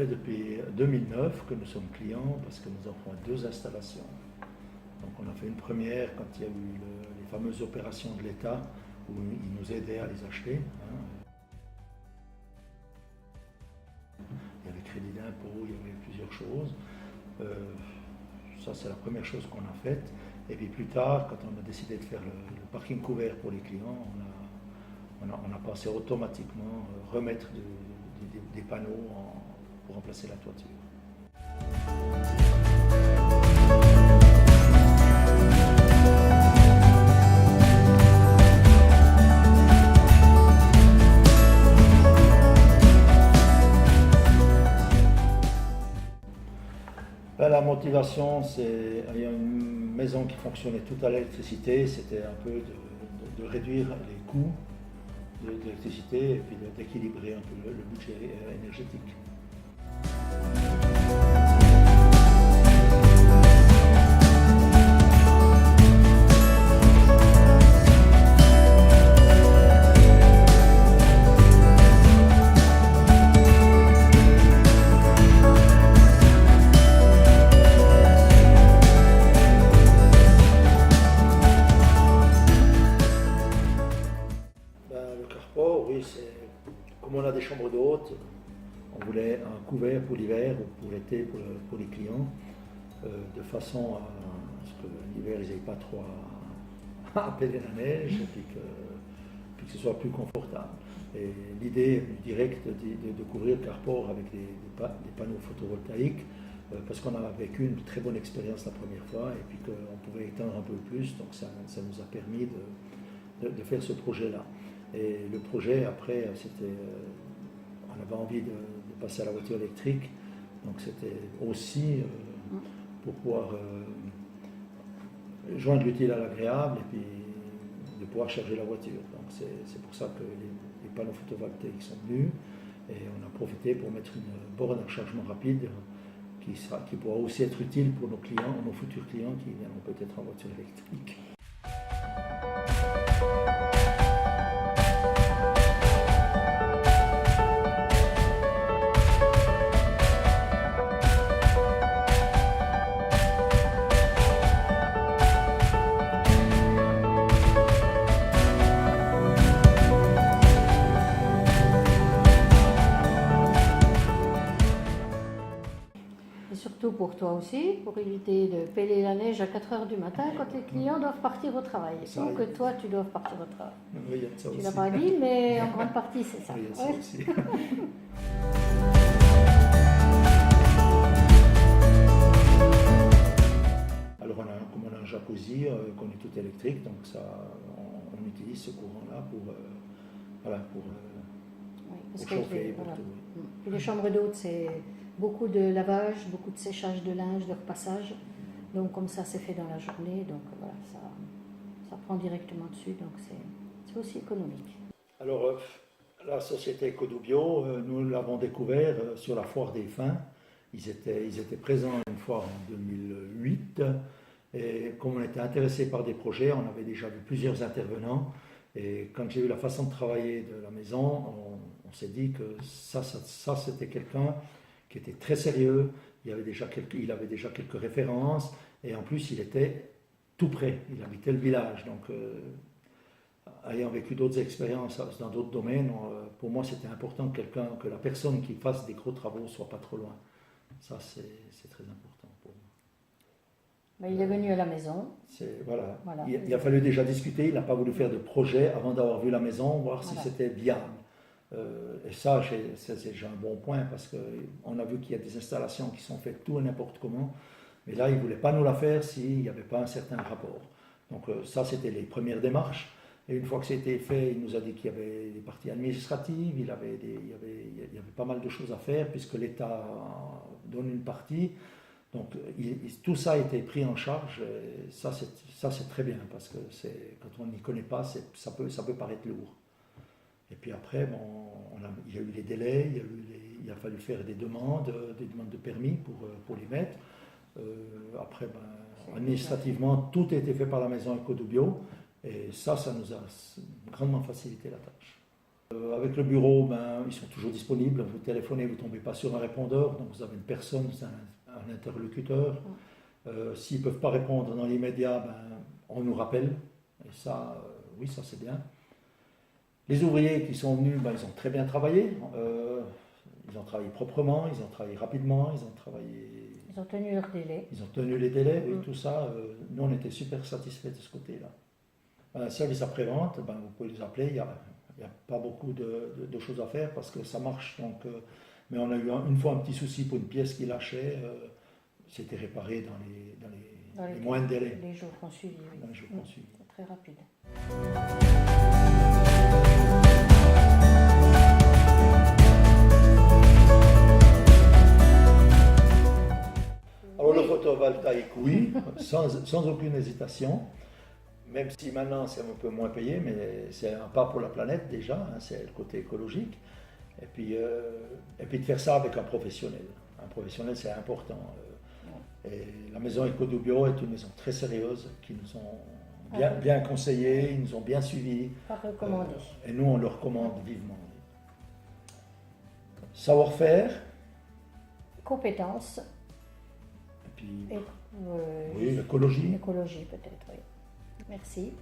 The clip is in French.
fait depuis 2009 que nous sommes clients parce que nous avons 2 installations. Donc on a fait une première quand il y a eu les fameuses opérations de l'État où ils nous aidaient à les acheter. Il y avait crédit d'impôt, il y avait plusieurs choses. Ça c'est la première chose qu'on a faite. Et puis plus tard, quand on a décidé de faire le parking couvert pour les clients, on a pensé automatiquement remettre des panneaux pour remplacer la toiture. La motivation, c'est il y a une maison qui fonctionnait tout à l'électricité, c'était un peu de réduire les coûts de l'électricité et puis d'équilibrer un peu le budget énergétique. Le carport, oui, c'est comme on a des chambres d'hôtes, on voulait un couvert pour l'hiver ou pour l'été pour les clients, de façon à ce que l'hiver ils n'aient pas trop à peler la neige et puis que ce soit plus confortable. Et l'idée directe de couvrir le carport avec des panneaux photovoltaïques, parce qu'on a vécu une très bonne expérience la première fois et puis qu'on pouvait éteindre un peu plus, donc ça nous a permis de faire ce projet-là. Et le projet, après, c'était, on avait envie de passer à la voiture électrique, donc c'était aussi pour pouvoir joindre l'utile à l'agréable et puis de pouvoir charger la voiture. Donc c'est pour ça que les panneaux photovoltaïques sont venus et on a profité pour mettre une borne à chargement rapide qui pourra aussi être utile pour nos clients, nos futurs clients qui viendront peut-être en voiture électrique. Surtout pour toi aussi, pour éviter de peler la neige à 4 h du matin quand les clients doivent partir au travail. Ou que toi, tu dois partir au travail. Oui, il y a de ça Tu aussi. l'as pas dit, mais en grande partie, c'est ça. Oui, il y a Ouais. ça aussi. Alors, comme on a un jacuzzi, qu'on est tout électrique, donc on utilise ce courant-là pour Oui, parce que chauffer. voilà. Tout. Puis les chambres d'hôtes, c'est beaucoup de lavage, beaucoup de séchage de linge, de repassage. Donc comme ça, c'est fait dans la journée. Donc voilà, ça prend directement dessus. Donc c'est aussi économique. Alors, la société Ecodubio, nous l'avons découvert sur la foire des Fins. Ils étaient présents une fois en 2008. Et comme on était intéressé par des projets, on avait déjà vu plusieurs intervenants. Et quand j'ai vu la façon de travailler de la maison, on s'est dit que ça c'était quelqu'un qui était très sérieux. Il avait déjà quelques références. Et en plus, il était tout près. Il habitait le village. Donc, ayant vécu d'autres expériences dans d'autres domaines, pour moi, c'était important que la personne qui fasse des gros travaux ne soit pas trop loin. Ça, c'est très important pour moi. Mais il est venu à la maison. Voilà. Voilà. Il a fallu déjà discuter. Il n'a pas voulu faire de projet avant d'avoir vu la maison, voir si c'était viable. Et ça, c'est déjà un bon point parce qu'on a vu qu'il y a des installations qui sont faites tout et n'importe comment. Mais là, il ne voulait pas nous la faire s'il n'y avait pas un certain rapport. Donc ça, c'était les premières démarches. Et une fois que c'était fait, il nous a dit qu'il y avait des parties administratives, il y avait pas mal de choses à faire puisque l'État donne une partie. Donc tout ça a été pris en charge. Et ça, c'est très bien parce que quand on n'y connaît pas, ça peut paraître lourd. Et puis après, il y a eu les délais, il a fallu faire des demandes de permis pour les mettre. Après, administrativement, tout a été fait par la maison Ecodubio. Et ça nous a grandement facilité la tâche. Avec le bureau, ben, ils sont toujours disponibles. Vous téléphonez, vous ne tombez pas sur un répondeur, donc vous avez une personne, un interlocuteur. S'ils ne peuvent pas répondre dans l'immédiat, ben, on nous rappelle. Et ça, oui, ça c'est bien. Les ouvriers qui sont venus, ben, ils ont très bien travaillé. Ils ont travaillé proprement, ils ont travaillé rapidement, ils ont travaillé... Ils ont tenu leur délai. Ils ont tenu les délais, oui, tout ça. Nous, on était super satisfaits de ce côté-là. Un service après-vente, ben, vous pouvez les appeler. Il n'y a pas beaucoup de choses à faire parce que ça marche. Donc, mais on a eu une fois un petit souci pour une pièce qui lâchait. C'était réparé dans les moindres délais. Les jours qu'on suivi, oui. Dans les jours qu'on suivi. C'est très rapide. Alors le photovoltaïque, oui, sans aucune hésitation. Même si maintenant c'est un peu moins payé, mais c'est un pas pour la planète déjà, hein, c'est le côté écologique. Et puis de faire ça avec un professionnel. Un professionnel, c'est important. Et la maison Eco du Bureau est une maison très sérieuse, qui nous ont bien conseillés, ils nous ont bien suivis. Pas recommandé. Et nous, on le recommande vivement. Savoir-faire. Compétences. Et puis, Et, oui, l'écologie. L'écologie peut-être, oui. Merci.